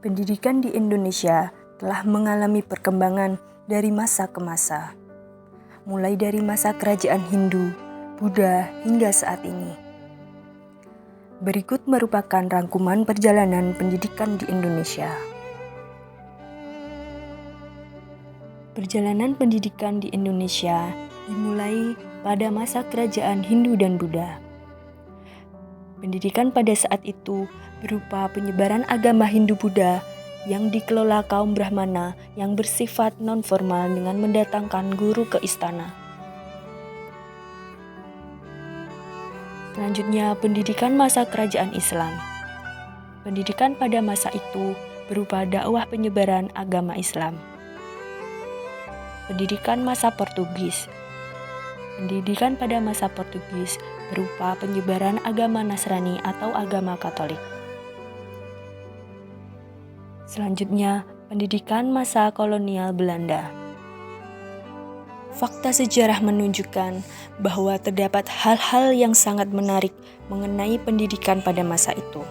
Pendidikan di Indonesia telah mengalami perkembangan dari masa ke masa, mulai dari masa kerajaan Hindu, Buddha hingga saat ini. Berikut merupakan rangkuman perjalanan pendidikan di Indonesia. Perjalanan pendidikan di Indonesia dimulai pada masa kerajaan Hindu dan Buddha. Pendidikan pada saat itu berupa penyebaran agama Hindu-Buddha yang dikelola kaum Brahmana yang bersifat non-formal dengan mendatangkan guru ke istana. Selanjutnya, pendidikan masa kerajaan Islam. Pendidikan pada masa itu berupa dakwah penyebaran agama Islam. Pendidikan masa Portugis. Pendidikan pada masa Portugis berupa penyebaran agama Nasrani atau agama Katolik. Selanjutnya, pendidikan masa kolonial Belanda. Fakta sejarah menunjukkan bahwa terdapat hal-hal yang sangat menarik mengenai pendidikan pada masa itu.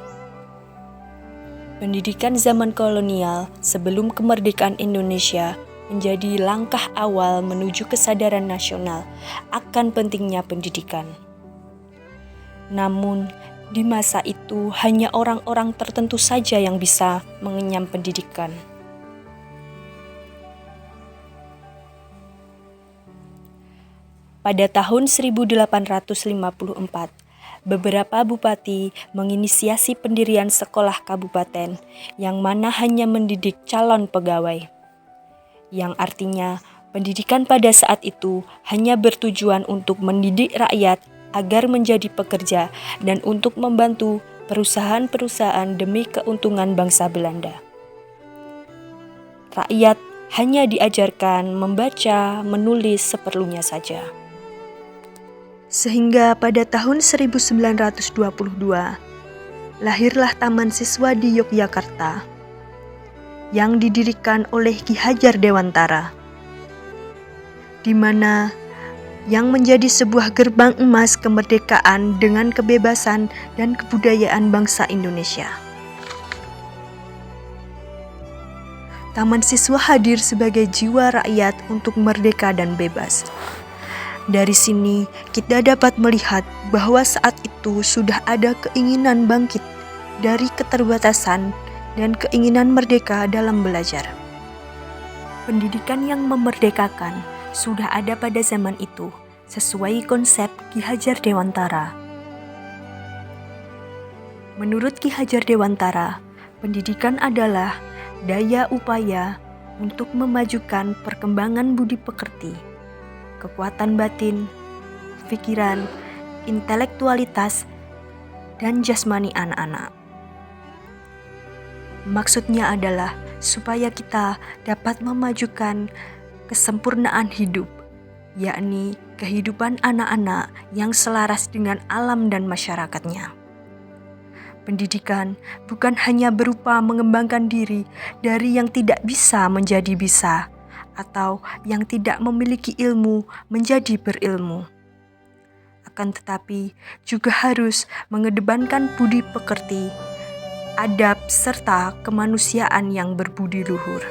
Pendidikan zaman kolonial sebelum kemerdekaan Indonesia menjadi langkah awal menuju kesadaran nasional akan pentingnya pendidikan. Namun, di masa itu hanya orang-orang tertentu saja yang bisa mengenyam pendidikan. Pada tahun 1854, beberapa bupati menginisiasi pendirian sekolah kabupaten yang mana hanya mendidik calon pegawai, yang artinya pendidikan pada saat itu hanya bertujuan untuk mendidik rakyat agar menjadi pekerja dan untuk membantu perusahaan-perusahaan demi keuntungan bangsa Belanda. Rakyat hanya diajarkan membaca, menulis seperlunya saja. Sehingga pada tahun 1922, lahirlah Taman Siswa di Yogyakarta yang didirikan oleh Ki Hajar Dewantara, di mana yang menjadi sebuah gerbang emas kemerdekaan dengan kebebasan dan kebudayaan bangsa Indonesia. Taman Siswa hadir sebagai jiwa rakyat untuk merdeka dan bebas. Dari sini kita dapat melihat bahwa saat itu sudah ada keinginan bangkit dari keterbatasan dan keinginan merdeka dalam belajar. Pendidikan yang memerdekakan sudah ada pada zaman itu, sesuai konsep Ki Hajar Dewantara. Menurut Ki Hajar Dewantara, pendidikan adalah daya upaya untuk memajukan perkembangan budi pekerti, kekuatan batin, pikiran, intelektualitas, dan jasmani anak-anak. Maksudnya adalah supaya kita dapat memajukan kesempurnaan hidup, yakni kehidupan anak-anak yang selaras dengan alam dan masyarakatnya. Pendidikan bukan hanya berupa mengembangkan diri dari yang tidak bisa menjadi bisa, atau yang tidak memiliki ilmu menjadi berilmu. Akan tetapi juga harus mengedepankan budi pekerti, adab serta kemanusiaan yang berbudi luhur.